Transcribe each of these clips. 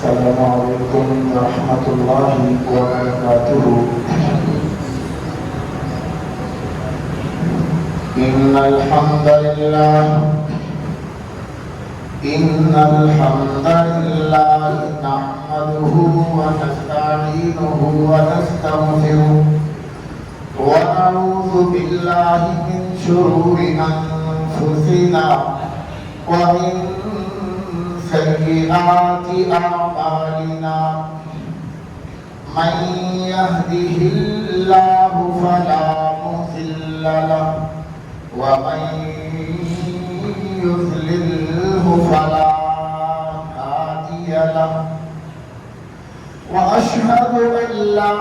السلام عليكم ورحمة الله وبركاته. إن الحمد لله نحمده ونستعينه ونستغفره ونعوذ بالله من شرور أنفسنا ومن سيئات أعمالنا. من يهده الله فلا مضل له ومن يضلله فلا هادي له. وأشهد أن لا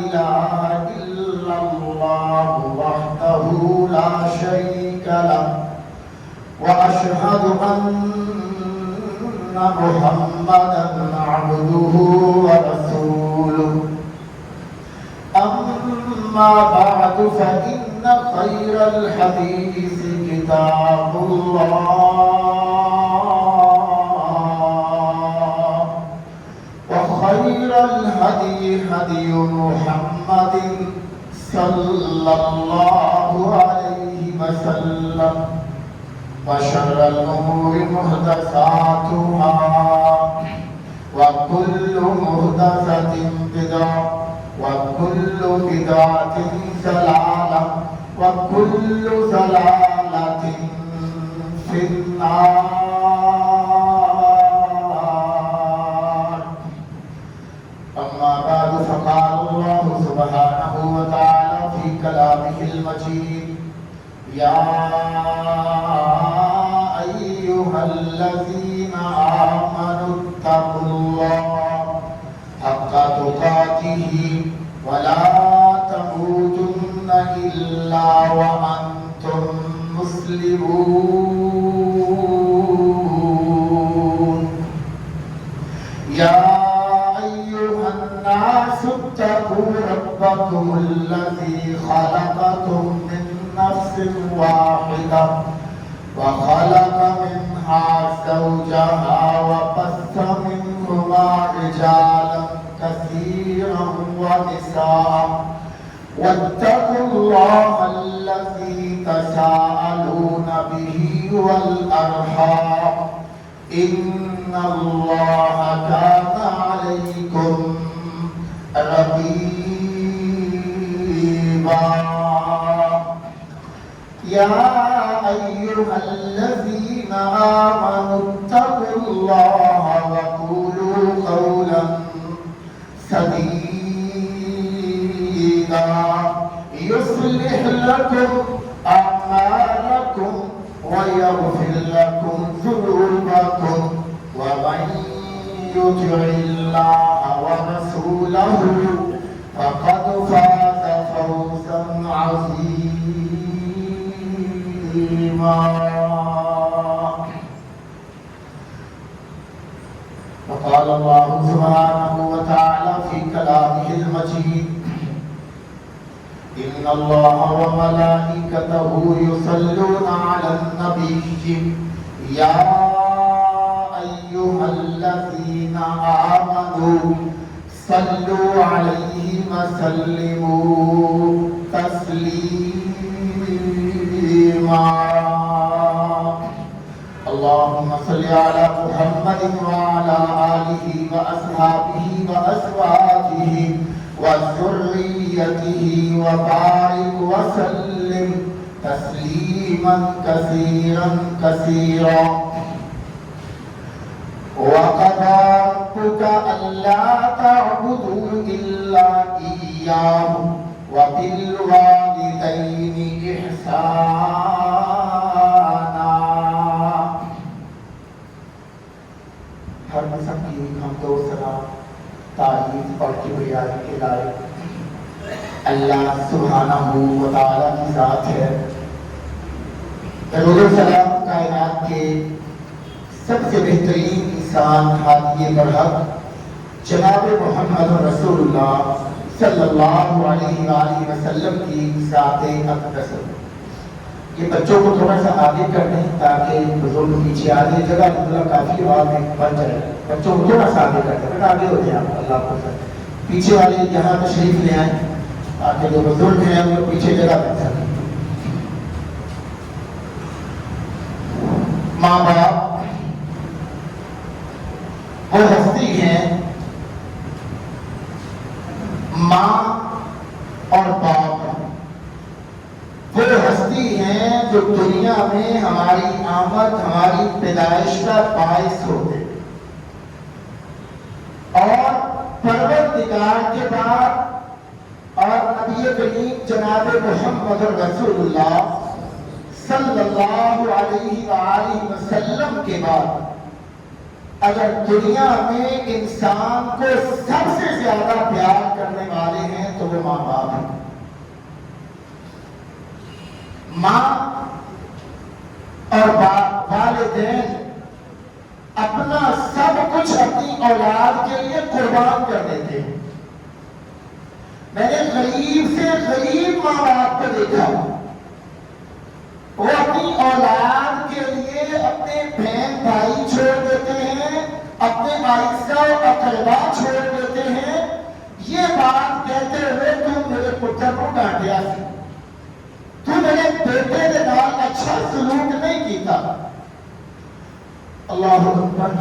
إله إلا الله وحده لا شريك له وأشهد أن محمدا عبده ورسوله. أما بعد فإن خير الحديث كتاب الله وخير الهدي هدي محمد صلى الله عليه وسلم وشر الأمور محدثاتها وكل محدثة بدعة وكل بدعة ضلالة وكل ضلالة في النار. أما بعد فقال الله سبحانه وتعالى في كلامه المجيد: يا أيها الذين آمنوا اتقوا الله حق تقاته ولا تموتن إلا وأنتم مسلمون. يا أيها الناس اتقوا ربكم الذي خلقكم من نفس واحدة وخلق منها زوجها وبث منهما رجالا كثيرا ونساء واتقوا الله الذي تساءلون به والأرحام إن الله كان عليكم رقيبا. يا أيها الذين آمنوا اتقوا الله وقولوا قولا سديدا يصلح لكم أعمالكم ويغفر لكم ذنوبكم ومن يطع الله ورسوله فقد فاز فوزا عظيما. وقال الله سبحانه وتعالى في كلامه المجيد: إن الله وملائكته يصلون على النبي يا أيها الذين آمنوا صلوا عليه وسلموا تسليما. اللهم صل على محمد وعلى آله وأصحابه وأزواجه وذريته وبارك وسلم تسليما كثيرا كثيرا. وقضى ربك ألا تعبدوا إلا إياه وبالوالدين إحسانا. ہر قسم کی حمد و ثنا تعریف اور کبریائی کے لائق اللہ سبحانہ و تعالیٰ کی ذات ہے. درود و سلام کائنات کے سب سے بہترین انسان ہادی برحق جناب محمد رسول اللہ صلی اللہ علیہ وآلہ وسلم کی ذات اقدس یہ بچوں کو تھوڑا سا آگے کر دیں تاکہ بزرگ پیچھے آ جائے، جگہ مطلب کافی آواز میں بن جائے، بچوں کو تھوڑا سا آگے کر دیں، بٹ آگے ہو جائیں آپ، اللہ کو سر پیچھے والے یہاں تشریف لے آئیں تاکہ جو بزرگ ہیں ان کو پیچھے جگہ مل سکے۔ ماں باپ وہ ہستی ہیں، ماں اور باپ وہ ہستی ہیں جو دنیا میں ہماری آمد، ہماری پیدائش کا باعث ہوتے، اور پروردگار کے بعد اور نبی کریم جناب محمد رسول اللہ صلی اللہ علیہ وآلہ وسلم کے بعد اگر دنیا میں انسان کو سب سے زیادہ پیار کرنے والے ہیں تو وہ ماں باپ ہیں۔ ماں اور باپ والدین اپنا سب کچھ اپنی اولاد کے لیے قربان کر دیتے ہیں۔ میں نے غریب سے غریب ماں باپ کو دیکھا، وہ اپنی اولاد کے لیے اپنے بہن بھائی چھوڑ دیتے ہیں، اپنے عائشہ و اقربا چھوڑ دیتے ہیں، یہ بات کہتے ہوئے تم میرے پتر کو ڈانٹیا سی، تو میرے بیٹے کے نال اچھا سلوک نہیں کیتا۔ اللہ اکبر۔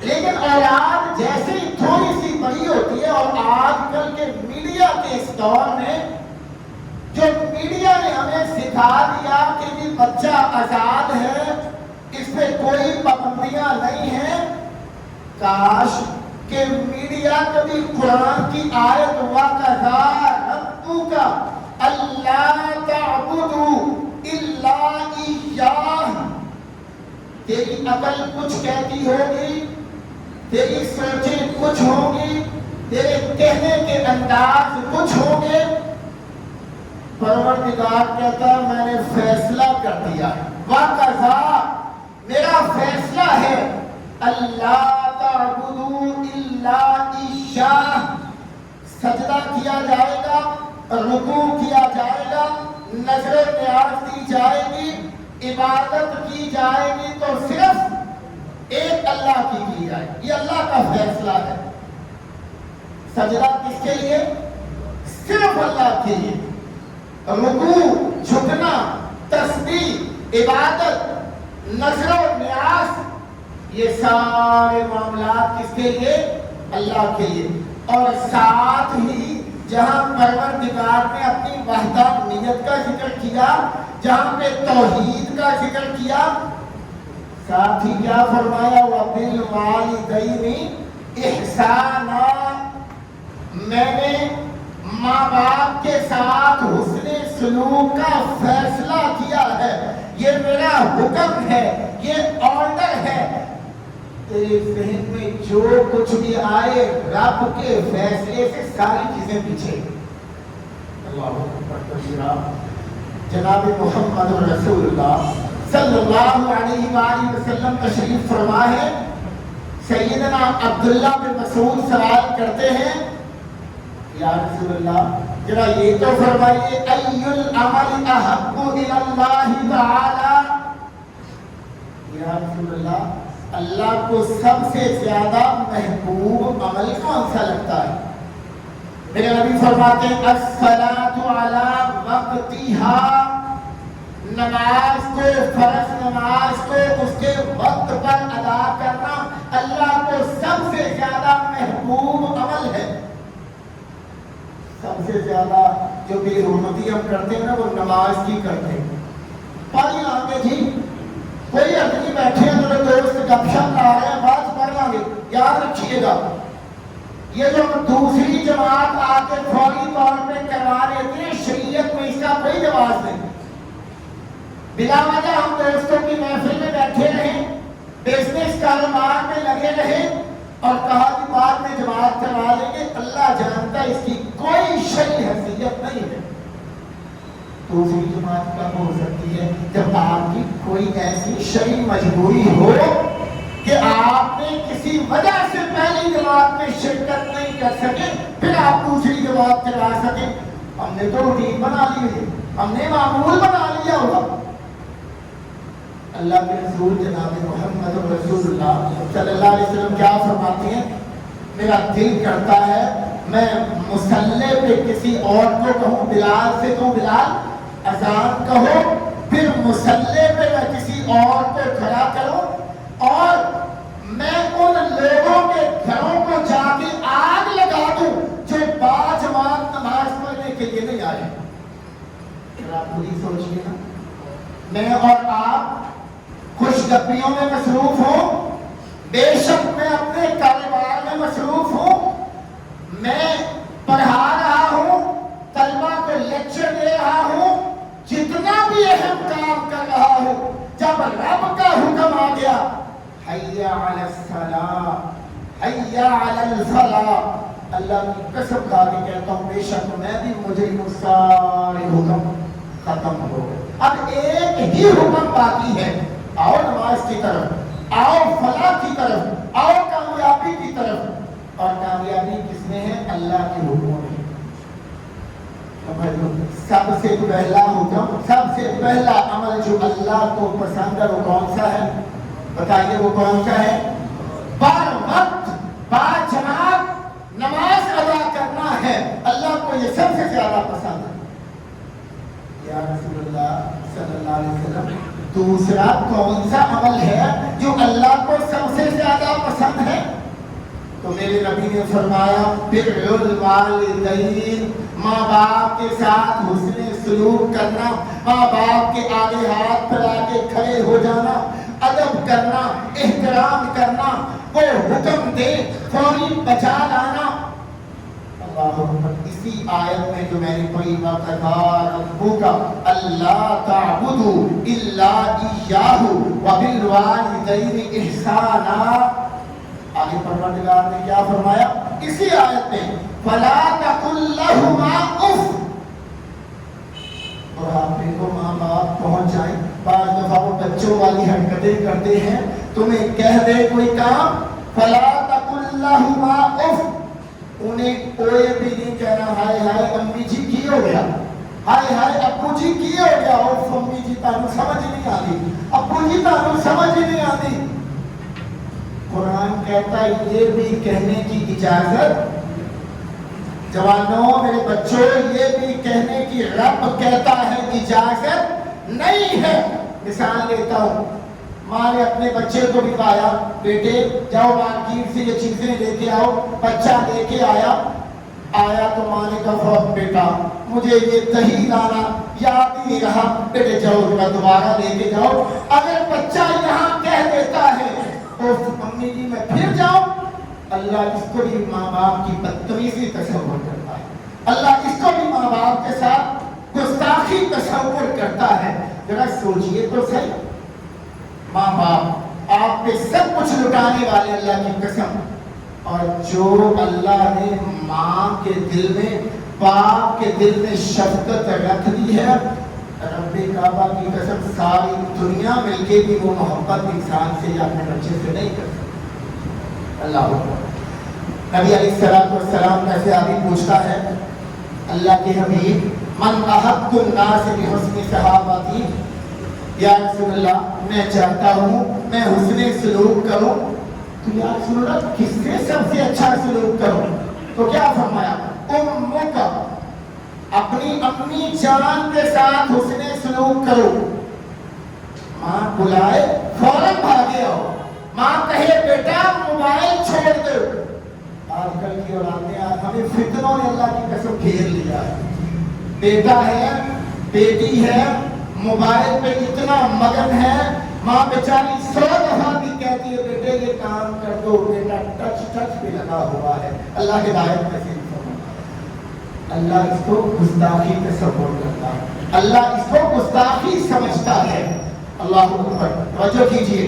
لیکن اولاد جیسے ہی تھوڑی سی بڑی ہوتی ہے، اور آج کل کے میڈیا کے اس دور میں جو میڈیا نے ہمیں سکھا دیا کہ یہ بچہ آزاد ہے، اس پہ کوئی پابندیاں نہیں ہیں، کاش کہ میڈیا کبھی قرآن کی آیت وَقَضَىٰ رَبُّكَ أَلَّا تَعْبُدُوا إِلَّا إِيَّاهُ، تیری عقل کچھ کہتی ہوگی، تیری سوچیں کچھ ہوں گی، تیرے کہنے کے انداز کچھ ہوں گے، پروردگار کہتا ہے میں نے فیصلہ کر دیا، وَقَضَىٰ میرا فیصلہ ہے، اللہ تعبدوا الا ایاہ، سجدہ کیا جائے گا، رکوع کیا جائے گا، نظر نیاز دی جائے گی، عبادت کی جائے گی تو صرف ایک اللہ کی جائے، یہ اللہ کا فیصلہ ہے۔ سجدہ کس کے لیے؟ صرف اللہ کے لیے۔ رکوع، جھکنا، تسبیح، عبادت، نظر و نیاز، یہ سارے معاملات کس کے لیے؟ اللہ کے لیے۔ اور ساتھ ہی جہاں پروردگار نے اپنی وحدانیت کا ذکر کیا، جہاں پہ توحید کا ذکر کیا، ساتھ ہی کیا فرمایا؟ وَبِالْوَالِدَيْنِ إِحْسَانًا، میں نے ماں باپ کے ساتھ حسن سلوک کا فیصلہ کیا ہے، یہ میرا حکم ہے، یہ آرڈر ہے۔ تیرے ذہن میں جو کچھ بھی آئے رب کے فیصلے سے ساری چیزیں پیچھے۔ اللہ اکبر کبیرہ۔ جناب محمد رسول اللہ صلی اللہ علیہ وآلہ وسلم تشریف فرما ہے، سیدنا عبداللہ بن مسعود سوال کرتے ہیں، یا رسول اللہ ذرا یہ تو فرمائیے ای العمل احب الی اللہ تعالی، یا رسول اللہ اللہ کو سب سے زیادہ محبوب عمل کون سا لگتا ہے؟ میرے نبی فرماتے ہیں الصلاۃ علی وقتها، نماز کو، فرض نماز کو اس کے وقت پر ادا کرنا اللہ کو سب سے زیادہ محبوب عمل ہے۔ سب سے زیادہ جو بے حرمتی ہم کرتے ہیں نا وہ نماز کی کرتے ہیں۔ پڑھ لیں گے جی، کوئی آدمی بیٹھے ہیں میرے دوست گپ شپ لا رہے ہیں، بات پڑھ لیں گے، یاد رکھیے گا یہ جو دوسری جماعت آ کے فوری طور پہ کروا لیتے ہیں، شریعت میں اس کا کوئی جواز نہیں۔ بلا وجہ ہم دوستوں کی محفل میں بیٹھے رہیں، بزنس کاروبار میں لگے رہیں اور کہا کہ بعد میں جماعت کروا لیں گے، اللہ جانتا ہے اس کی کوئی شرعی حیثیت نہیں ہے۔ دوسری جماعت کب ہو سکتی ہے؟ جب آپ کی کوئی ایسی شرعی مجبوری ہو کہ آپ نے کسی وجہ سے پہلی جماعت میں شرکت نہیں کر سکے، پھر آپ دوسری جماعت کروا سکیں۔ ہم نے تو روٹین بنا لی ہے، ہم نے معمول بنا لیا ہوگا. اللہ کے رسول جناب محمد رسول اللہ صلی اللہ علیہ وسلم کیا فرماتے ہیں؟ میرا دل کرتا ہے میں مصلی پہ کسی اور کو کہوں، بلال سے کہوں بلال اذان کہو، پھر مصلی پہ میں کسی اور کو کھڑا کروں اور میں ان لوگوں کے گھروں کو جا کے آگ لگا دوں جو باجماعت نماز پڑھنے کے لیے نہیں آئے. آپ پوری سوچیے نا، میں اور آپ خوش گپیوں میں مصروف ہوں، بے شک میں اپنے کاروبار میں مصروف ہوں، میں پڑھا رہا ہوں، طلبہ کو لیکچر دے رہا ہوں، جتنا بھی اہم کام کر رہا ہوں، جب رب کا حکم آ گیا حی علی الصلاۃ حی علی الفلاح، اللہ کی قسم کھا کے کہتا ہوں بے شک میں بھی مجھے سارے حکم ختم ہو گئے. اب ایک ہی حکم باقی ہے، آؤ نماز کی طرف، آؤ فلاح کی طرف، آؤ کامیابی کی طرف. اور کامیابی کس میں ہے؟ اللہ کے حکموں میں. سب سے پہلا حکم، سب سے پہلا عمل جو اللہ کو پسند ہے وہ کون سا ہے؟ بتائیے وہ کون سا ہے؟ بر وقت با جماعت نماز ادا کرنا ہے. اللہ کو یہ سب سے زیادہ پسند ہے. یا رسول اللہ صلی اللہ علیہ وسلم دوسرا کون سا عمل ہے جو اللہ کو سب سے زیادہ پسند ہے؟ تو میرے نبی نے فرمایا بر الوالدین، ماں باپ کے ساتھ حسن سلوک کرنا، ماں باپ کے آگے ہاتھ پھیلا کے کھڑے ہو جانا، ادب کرنا، احترام کرنا، وہ حکم دے فوری بجا لانا. اللہ اکبر. اسی آیت میں جو میں نے پڑھی وَقَضَىٰ رَبُّكَ أَلَّا تَعْبُدُوا إِلَّا إِيَّاهُ وَبِالْوَالِدَيْنِ إِحْسَانًا، آگے پروردگار نے کیا فرمایا اسی آیت میں فَلَا تَقُل لَّهُمَا اُفٍّ. بڑھاپے کو ماں باپ پہنچ جائیں، بعض دفعہ وہ بچوں والی حرکتیں کرتے ہیں، تمہیں کہہ دے کوئی کام فَلَا تَقُل لَّهُمَا اُفٍّ، انہیں کوئی بھی نہیں کہنا ہائے ہائے امی جی کی ہو گیا، ہائے ہائے ابو جی کی ہو گیا، اور امی جی تانوں سمجھ نہیں آتی، ابو جی تانوں سمجھ نہیں آتی. قرآن کہتا ہے یہ بھی کہنے کی اجازت، جوانوں میرے بچوں یہ بھی کہنے کی رب کہتا ہے اجازت نہیں ہے. مثال لیتا ہوں، ماں نے اپنے بچے کو بھی کہا بیٹے جاؤ مارکیٹ سے یہ چیزیں لے کے آؤ. بچہ لے کے آیا تو ماں نے کہا بیٹا مجھے یہ دہی لانا یاد ہی نہیں رہا، بیٹے جاؤ دوبارہ لے کے جاؤ. اگر بچہ یہاں کہہ دیتا ہے امی جی میں پھر جاؤں، اللہ اس کو بھی ماں باپ کی بدتمیزی تصور کرتا ہے، اللہ اس کو بھی ماں باپ کے ساتھ گستاخی تصور کرتا ہے. ذرا سوچئے تو صحیح، ماں باپ آپ پہ سب کچھ لٹانے والے اللہ کی قسم، اور جو اللہ نے ماں کے دل میں باپ کے دل میں شفقت رکھ دی ہے، رب کعبہ کی قسم ساری دنیا مل کے بھی وہ محبت انسان سے یا اپنے بچے سے نہیں کر سکتی. اللہ نبی علیہ السلام کا صحابی پوچھتا ہے اللہ کے حبیب من احب الناس بحسن صحابتی، یا رسول اللہ میں چاہتا ہوں میں حسن سلوک کروں. تو یا رسول اللہ کس سے سب سے اچھا سلوک کروں؟ تو کیا فرمایا امک، اپنی امی جان کے ساتھ حسن سلوک کرو. ماں بلائے فوراً بھاگے آؤ، ماں کہے بیٹا موبائل چھوڑ دو. آج کل کی اولادیں ہمیں فتنوں نے اللہ کی قسم گھیر لیا ہے. بیٹا ہے بیٹی ہے موبائل پہ اتنا مگن ہے، ماں بیچاری 100 دفعہ بھی کہتی ہے بیٹے یہ کام کر دو، بیٹا ٹچ پہ لگا ہوا ہے. اللہ ہدایت میں سے اللہ اس کو گستاخی تصور کرتا ہے، اللہ اس کو گستاخی سمجھتا ہے. اللہ اکبر. توجہ کیجیے.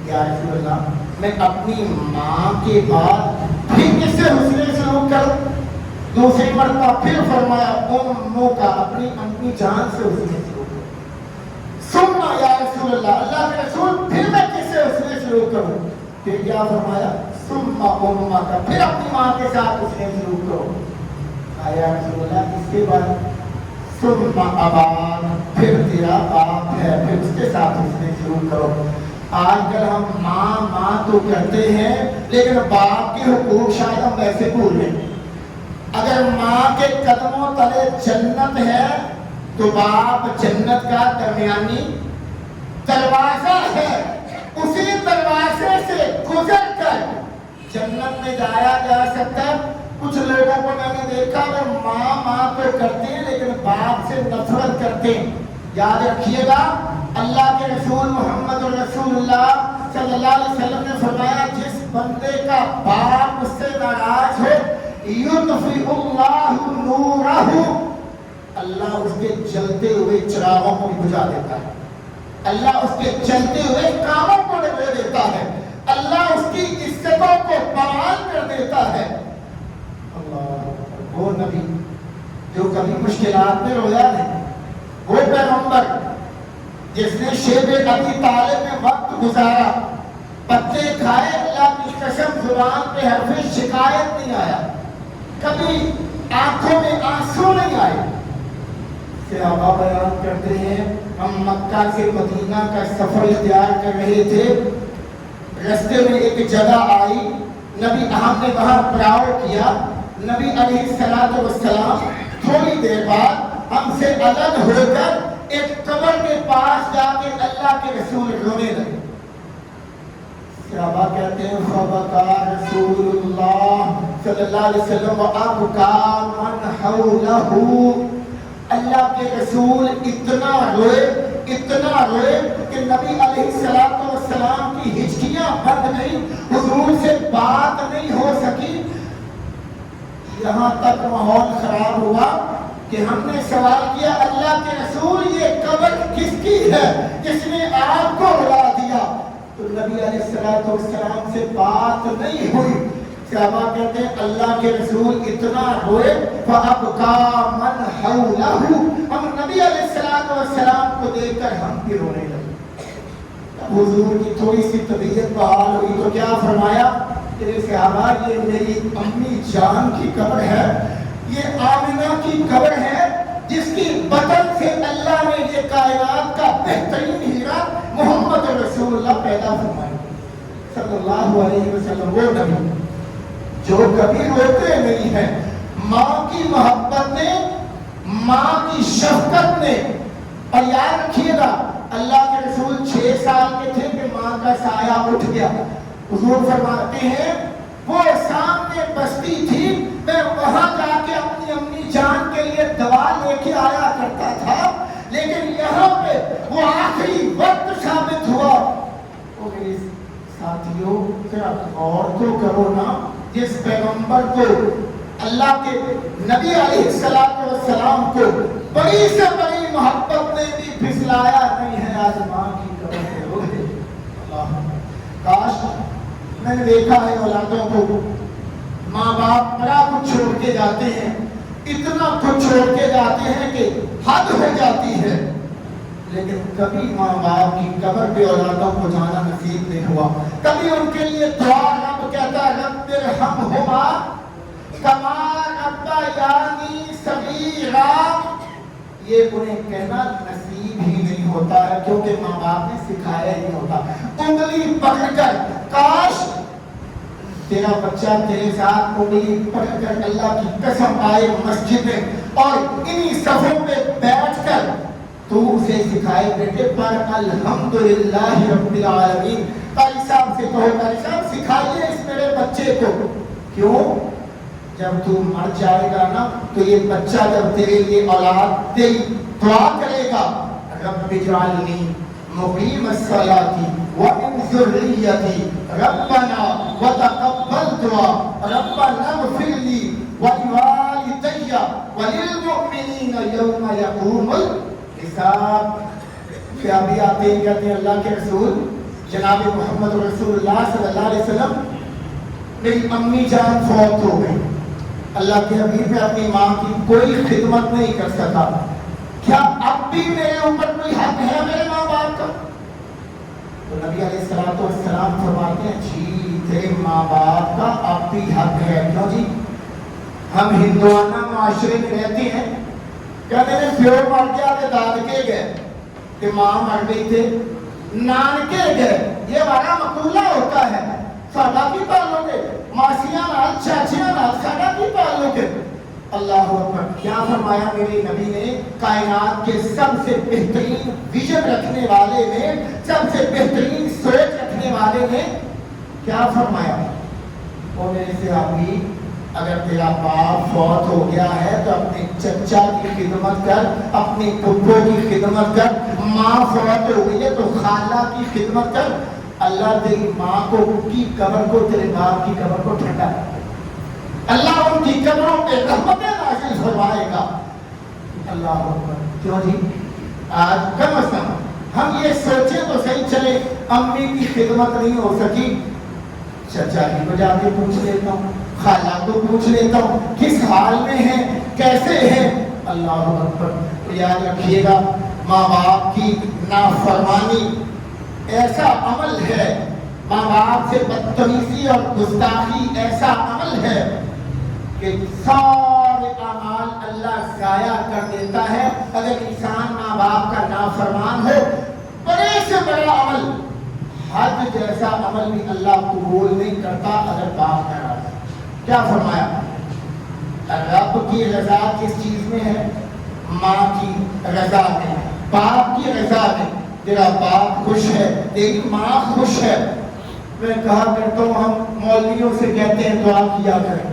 یا رسول اللہ میں اپنی ماں کے بعد پھر کس سے حسن سلوک کروں؟ دوسری مرتبہ پھر فرمایا امو کا، اپنی امی جان سے حسن سلوک کروں. سننا یا رسول اللہ، اللہ کے رسول پھر میں کس سے حسن سلوک کروں؟ پھر کیا فرمایا سننا امما کا، پھر اپنی ماں کے ساتھ حسن سلوک کرو. یا رسول اللہ اس کے بعد ثم اباک، پھر تیرا باپ ہے، پھر اس کے ساتھ اس نے شروع کرو۔ آج کل ہم ماں تو کرتے ہیں لیکن باپ کے حقوق شاید ہم ویسے بھول گئے۔ اگر ماں کے قدموں تلے جنت ہے تو باپ جنت کا درمیانی دروازہ ہے، اسی دروازے سے گزر کر جنت میں جایا جا سکتا ہے۔ کچھ لوگوں کو میں نے دیکھا وہ ماں تو کرتے ہیں لیکن باپ سے نفرت کرتے ہیں۔ یاد رکھیے گا اللہ کے رسول محمد رسول اللہ صلی اللہ علیہ وسلم نے فرمایا جس بندے کا باپ اس سے ناراض ہو یطفئ اللہ نورہ، اللہ اس کے جلتے ہوئے چراغوں کو بجھا دیتا ہے، اللہ اس کے چلتے ہوئے کاموں کو نبھا دیتا ہے، اللہ اس کی عزتوں کو بحال کر دیتا ہے۔ اللہ، وہ نبی جو کبھی مشکلات میں رویا نہیں، وہ پیغمبر جس نے شیب ابی طالب میں وقت گزارا، پتے کھائے، اللہ کی قسم زبان پہ حرف شکایت نہیں آیا، کبھی آنکھوں میں آنسو نہیں آئے۔ صحابہ بیان کرتے ہیں ہم مکہ سے مدینہ کا سفر اختیار کر رہے تھے، رستے میں ایک جگہ آئی، نبی ہم نے وہاں پڑاؤ کیا، نبی علیہ السلام تھوڑی دیر بعد ہم سے الگ ہو کر ایک قبر کے پاس جا کے اللہ کے رسول رونے لگے۔ صحابہ کہتے ہیں فبکا رسول اللہ صلی اللہ علیہ وسلم وابکا من حولہ، اللہ کے رسول اتنا روئے کہ نبی علیہ السلام کی ہچکیاں بند گئی، حضور سے بات نہیں ہو سکی۔ یہاں تک ماحول خراب ہوا کہ ہم نے سوال کیا اللہ کے رسول یہ قبر کس کی ہے جس نے آپ کو رلا دیا؟ تو نبی علیہ السلام سے بات نہیں ہوئی۔ صحابہ کہتے ہیں اللہ کے رسول اتنا روئے فَأَبْكَى مَنْ حَوْلَهُ، ہم نبی علیہ السلام کو دیکھ کر ہم بھی رونے لگے۔ حضور کی تھوڑی سی طبیعت بحال ہوئی تو کیا فرمایا کہ صحابہ یہ میری امی جان کی قبر ہے، یہ آمنہ کی قبر ہے جس کی بطن سے اللہ نے یہ کائنات کا بہترین ہیرا محمد رسول اللہ پیدا فرمایا صلی اللہ علیہ وسلم۔ وہ نبی جو کبھی روتے نہیں ہیں، ماں کی محبت نے، ماں کی شفقت نے، اور یاد رکھیے گا اللہ کے رسول 6 سال کے تھے کہ ماں کا سایہ اٹھ گیا۔ حضور فرماتے ہیں وہ سامنے بستی تھی، میں وہاں جا کے اپنی امی جان کے لیے دوا لے کے آیا کرتا تھا، لیکن یہاں پہ وہ آخری وقت ثابت ہوا۔ وہ میرے ساتھیوں ذرا غور تو کرو نا، جس پیغمبر کو اللہ کے نبی علیہ السلام کو بڑی سے بڑی محبت نے بھی پھسلایا نہیں ہے، آج ماں کی قبر پہ رو گئے۔ اللہ، کاش میں نے دیکھا ہے اولادوں کو ماں باپ بڑا کچھ چھوڑ کے جاتے ہیں، اتنا کچھ چھوڑ کے جاتے ہیں کہ حد ہو جاتی ہے، لیکن کبھی ماں باپ کی قبر پہ اولادوں کو جانا نصیب نہیں ہوا۔ کبھی ان کے لیے دعا رب کہتا ہے رب ارحمہما کما ربیانی صغیرا، یہ انہیں کہنا نصیب ہی نہیں ہوتا ہے کیونکہ ماں باپ نے سکھایا ہی نہیں ہوتا۔ انگلی پکڑ کر، کاش تیرا بچہ تیرے ساتھ انگلی پکڑ کر اللہ کی قسم آئے مسجد میں اور انہی صفوں پہ بیٹھ کر تو اسے سکھائے بیٹے پر الحمدللہ رب العالمین، قاری صاحب سے کہو قاری صاحب سکھائیے اس میرے بچے کو۔ کیوں؟ جب تو مر جائے گا نا تو یہ بچہ جب تیرے لیے اولاد تیری دعا کرے گا رب اجعلنی مقیم الصلاۃ ومن ذریتی ربنا وتقبل دعا ربنا اغفر لی ولوالدی وللمؤمنین یوم یقوم الحساب۔ کیا بھی آتے ہیں کہتے ہیں اللہ کے رسول جناب محمد رسول اللہ صلی اللہ علیہ وسلم میری امی جان فوت ہو گئی، اللہ کے حبیب نے اپنی ماں کی کوئی خدمت نہیں کر سکا، کیا اب بھی میرے اوپر کوئی حق ہے میرے ماں باپ کا؟ تو نبی علیہ السلام فرماتے ہیں جی تیرے ماں باپ کا اب بھی حق ہے۔ کیوں جی؟ ہم ہندوانہ معاشرے میں رہتے ہیں، کہتے ہیں پیو مر گیا تو دادکے گئے کہ ماں مر گئی تھے نانکے گئے. یہ ہمارا مقولہ ہوتا ہے. ساڈا کی تعلق ہے ماسیاں نال چاچیاں نال ساڈا کی تعلق ہے. اللہ اکبر. کیا فرمایا میرے نبی نے؟ کائنات کے سب سے بہترین ویژن رکھنے والے نے, سب سے بہترین سوچ رکھنے والے نے کیا فرمایا؟ وہ میرے صحابی, اگر تیرا باپ فوت ہو گیا ہے تو اپنے چچا کی خدمت کر, اپنے پھپھو کی خدمت کر. ماں فوت ہو گئی ہے تو خالہ کی خدمت کر. اللہ تیری ماں کو کی قبر کو, تیرے باپ کی قبر کو ٹھنڈا کر. اللہ ان کی قبروں پہ رحمتیں نازل فرمائے گا. اللہ اکبر. کیوں جی؟ آج کم از کم ہم یہ سوچیں تو صحیح, چلے امی کی خدمت نہیں ہو سکی, چچا کی کو جا کے پوچھ لیتا ہوں, خالہ کو پوچھ لیتا ہوں کس حال میں ہیں, کیسے ہیں. اللہ اکبر. تو یاد رکھیے گا, ماں باپ کی نافرمانی ایسا عمل ہے, ماں باپ سے بدتمیزی اور گستاخی ایسا عمل ہے کہ سارے اعمال اللہ ضائع کر دیتا ہے. اگر انسان ماں باپ کا نافرمان ہو, بڑے سے بڑا عمل, حج جیسا عمل بھی اللہ قبول نہیں کرتا اگر باپ ناراض ہے. کیا فرمایا؟ رب کی رضا کس چیز میں ہے؟ ماں کی رضا میں, باپ کی رضا میں. تیرا باپ خوش ہے, تیری ماں خوش ہے. میں کہا کرتا ہوں, ہم مولویوں سے کہتے ہیں دعا کیا کریں,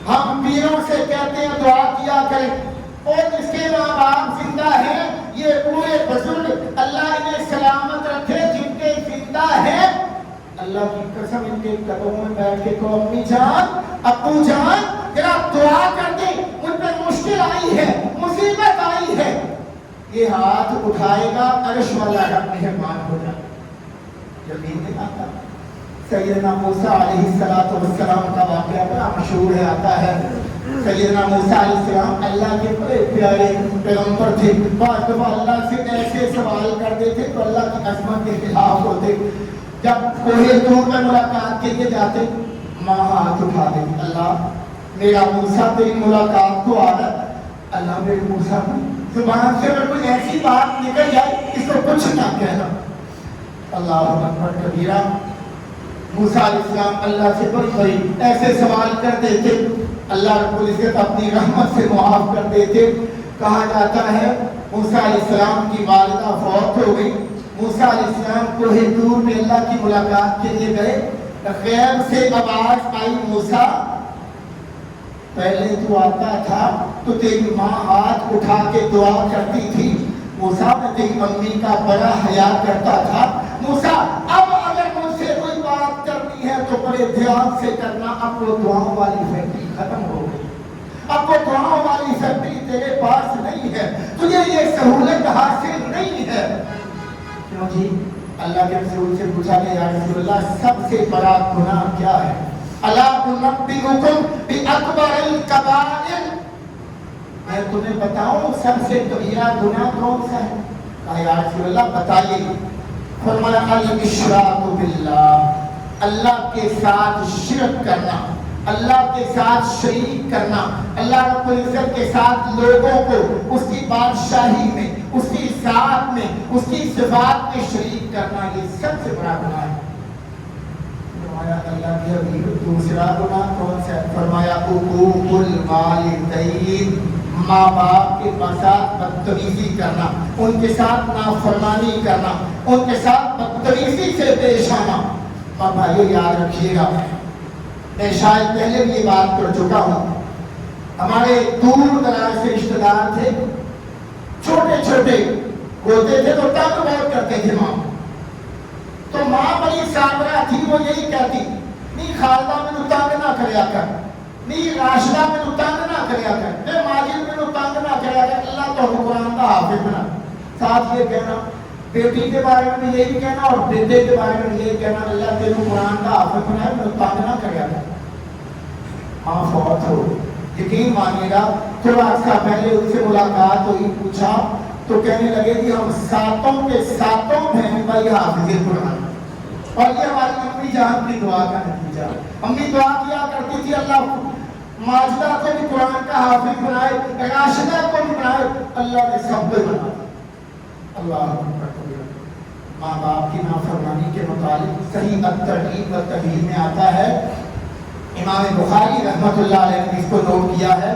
ہم پیروں سے کہتے ہیں دعا کیا کریں, اور جس کے ماں باپ زندہ ہیں, یہ پورے بزرگ اللہ انہیں سلامت رکھے, جن کے زندہ ہیں اللہ کی قسم ان کے قدموں میں بیٹھ کے کو امی جان, ابو جان ذرا دعا کر دیں, ان پہ مشکل آئی ہے, مصیبت آئی ہے. یہ ہاتھ اٹھائے گا, عرش والا رب مہربان ہو جائے. جلدی نہیں آتا. سیدنا موسیٰ علیہ السلام کا واقعہ بڑا مشہور ہے, آتا ہے. سیدنا موسیٰ علیہ السلام اللہ کے بڑے پیارے پیغمبر تھے. بعض دفعہ اللہ سے ایسے سوال کرتے تھے تو اللہ کی عظمت کے خلاف ہوتے. جب کوہ طور میں ملاقات کے لیے جاتے, ماں ہاتھ اٹھا دے, اللہ میرا موسیٰ تیری ملاقات کو آ رہا. اللہ میرے موسیٰ زبان سے اگر کوئی ایسی بات نکل جائے اس کو کچھ نہ کہنا. اللہ اکبر کبیرہ. موسیٰ علیہ السلام اللہ سے بڑی بڑی ایسے سوال کرتے تھے, اللہ رب العزت اپنی رحمت سے معاف کر دیتے. کہا جاتا ہے موسیٰ علیہ السلام کی والدہ فوت ہو گئی. موسیٰ علیہ السلام کوہ طور میں اللہ کی ملاقات کے لیے گئے. غیب سے آواز آئی, موسیٰ پہلے تو آتا تھا تو تیری ماں ہاتھ اٹھا کے دعا کرتی تھی. موسیٰ میں تیری امی کا بڑا حیا کرتا تھا. موسیٰ اب اگر مجھ سے کوئی بات کرنی ہے تو بڑے دھیان سے کرنا. اب وہ دعاؤں والی فیکٹری ختم ہو گئی, اب وہ دعاؤں والی فیکٹری تیرے پاس نہیں ہے, تجھے یہ سہولت حاصل نہیں ہے. کیوں جی؟ اللہ کے رسول سے پوچھا کہ یا رسول اللہ سب سے بڑا گناہ کیا ہے؟ الا انبئکم باکبر الکبائر, میں تمہیں بتاؤں سب سے کبیرہ گناہ کون سا ہے؟ کہا یا رسول اللہ بتائیے. فرمایا الاشراک باللہ, اللہ کے ساتھ شرک کرنا, اللہ کے ساتھ شریک کرنا, اللہ رب العزت کے ساتھ لوگوں کو اس کی بادشاہی میں, اس کی ذات میں, اس کی صفات میں شریک کرنا, یہ سب سے بڑا گناہ ہے. فرمایا اللہ کے حبیب دوسرا گناہ کون سا ہے؟ فرمایا حقوق الوالدین, ماں باپ کے ساتھ بدتمیزی کرنا, ان کے ساتھ نافرمانی کرنا, ان کے ساتھ بدتمیزی سے پیش آنا. اور بھائیو یاد رکھیے گا, میں شاید پہلے بھی یہ بات کر چکا ہوں, ہمارے دور دراز سے رشتہ دار تھے, چھوٹے چھوٹے ہوتے تھے تو تنگ بہت کرتے تھے ماں. تو ماں بڑی صابرہ تھی, وہ یہی کہتی نہیں خالدہ میں نو تنگ نہ کریا کر, نہیں راشدہ میں نو تنگ نہ کریا کر, نہیں ماجد میں نو تنگ نہ کریا کر, اللہ تو قرآن کا حافظ بنا. ساتھ یہ کہنا بیٹی کے بارے میں یہی کہنا اور بیٹے کے بارے میں یہی کہنا, اللہ تیرے قرآن کا حافظ بنائے, میں تنگ نہ کریا کر. ماں فوت ہو, یقین مانیے گا تھوڑا عرصہ پہلے ان سے ملاقات ہوئی, پوچھا تو کہنے لگے کہ ہم ساتوں کے ساتوں بہن بھائی حافظ قرآن. اور یہ ہماری امی جان کی دعا کا نتیجہ. امی دعا کیا کرتی تھی اللہ ماجدہ کو بھی قرآن کا حافظ بنائے، راشدہ کو بھی بنائے، اللہ نے سب کو بنا دیا۔ اللہ اکبر۔ ماں باپ کی نافرمانی کے متعلق صحیح الترغیب والترہیب میں آتا ہے، امام بخاری رحمۃ اللہ علیہ نے اس کو نوٹ کیا ہے۔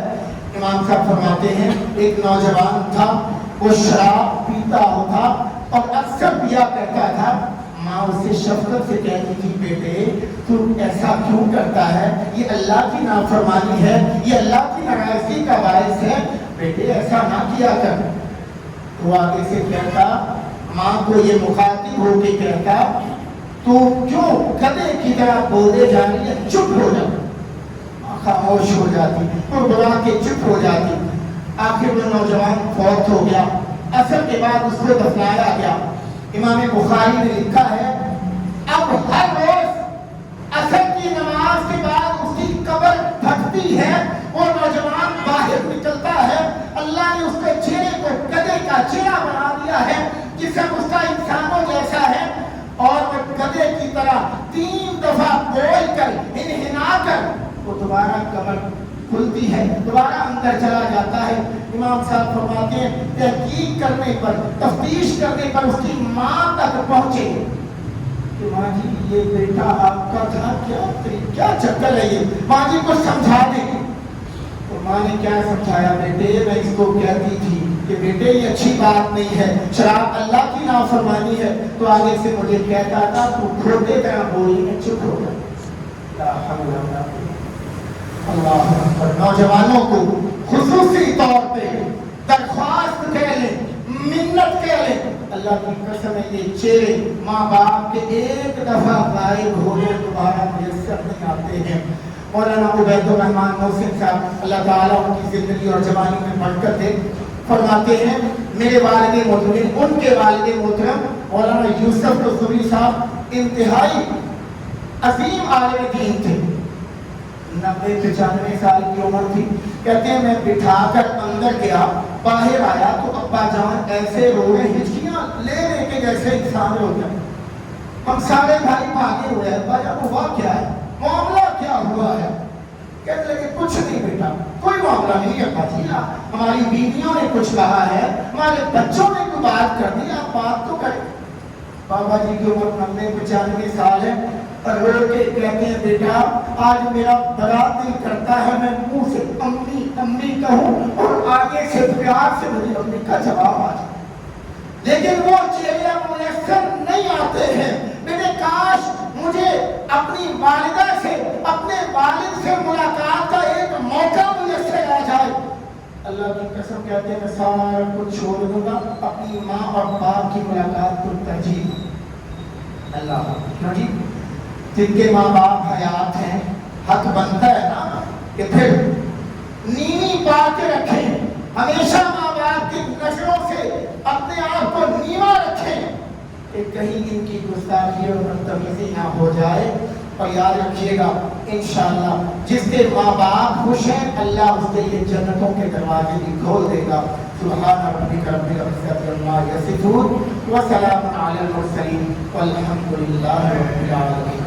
امام صاحب فرماتے ہیں ایک نوجوان تھا، وہ شراب پیتا ہوتا اور اکثر پیا کرتا تھا۔ ماں اسے شفقت سے کہتی تھی، بیٹے تو ایسا کیوں کرتا ہے؟ یہ اللہ کی نافرمانی ہے، یہ اللہ کی ناراضگی کا باعث ہے، بیٹے ایسا نہ کیا کر۔ تو آگے سے کہتا، ماں کو یہ مخاطب ہو کے کہتا، تو کیوں گدھے کی طرح بولے جا رہی ہے، چپ ہو جا۔ خاموش ہو جاتی اور بلا کے چپ ہو جاتی۔ آخر میں نوجوان فوت ہو گیا، عصر کے بعد اس کو دفنایا گیا۔ امام بخاری نے لکھا ہے، اب ہر روز عصر کی نماز کے بعد اس کی قبر دھکتی ہے، وہ نوجوان باہر نکلتا ہے، اللہ نے اس کے چہرے کو گدھے کا چہرہ بنا دیا ہے، جسم اس کا انسانوں جیسا ہے، اور وہ گدھے کی طرح 3 دفعہ بول کر انحنا کر وہ دوبارہ قبر کھلتی ہے، دوبارہ اندر چلا جاتا ہے۔ امام صاحب فرماتے ہیں، تحقیق کرنے پر، تفتیش کرنے پر اس کی ماں تک پہنچے کہ ماں جی یہ بیٹا آپ کا تھا، کیا چکر ہے یہ؟ ماں جی کو سمجھا دیں۔ تو ماں نے کیا سمجھایا؟ بیٹے میں اس کو کہتی تھی کہ بیٹے یہ اچھی بات نہیں ہے، شراب اللہ کی نافرمانی ہے، تو آگے سے مجھے کہتا تھا تو کھوٹے طرح بولی میں چپ ہو گیا۔ اللہ اکبر۔ نوجوانوں کو خصوصی طور پہ درخواست کر لیں، منت کر لیں، اللہ کی قسم ہے یہ چہرے ماں باپ کے ایک دفعہ غائب ہو گئے دوبارہ میسر نہیں آتے ہیں۔ مولانا عبید الرحمان محسن صاحب اللہ تعالیٰ ان کی زندگی اور جوانی میں برکت دے، فرماتے ہیں میرے والد محترم، ان کے والد محترم مولانا یوسف قصوری صاحب انتہائی عظیم عالم دین تھے، 90-95 سال کی عمر تھی۔ کہتے ہیں میں بٹھا کر اندر گیا، باہر آیا تو ابا جان ایسے رو رہے، ہچکیاں لے لے کے جیسے انسان ہوتا ہے۔ ہم سارے بھائی بھاگے ہوئے ہیں، ابا جان ہوا کیا ہے، معاملہ کیا ہوا ہے؟ کہتے لگے کچھ نہیں بیٹا، کوئی معاملہ نہیں ہے ابا جی، ہماری بیویوں نے کچھ کہا ہے، ہمارے بچوں نے کوئی بات کر دی، آپ بات تو کریں۔ بابا جی کی عمر 90-95 سال ہے، اور رو کے کہتے ہیں بیٹا آج میرا بڑا دل کرتا ہے میں منہ سے امی امی کہوں اور آگے سے پیار سے مجھے امی کا جواب آ جائے، لیکن وہ چہرے میسر نہیں آتے ہیں۔ میرے کاش مجھے اپنی والدہ سے، اپنے والد سے ملاقات کا ایک موقع میسر آ جائے۔ اللہ کی قسم کہتے ہیں میں سارا کچھ چھوڑ دوں گا، اپنی ماں اور باپ کی ملاقات کو ترجیح۔ اللہ کیوں جی؟ جن کے ماں باپ حیات ہیں، حق بنتا ہے نا کہ پھر نیوی پا کے رکھیں، ہمیشہ ماں باپ کی نظروں سے اپنے آپ کو نیوا رکھیں کہ کہیں ان کی گستاخی اور بدتمیزی نہ ہو جائے۔ اور یاد رکھیے گا انشاءاللہ جس کے ماں باپ خوش ہیں اللہ اس کے لیے جنتوں کے دروازے بھی کھول دے گا۔ سبحان ربک رب العزت عما یصفون وسلام علی المرسلین والحمد للہ رب العالمین۔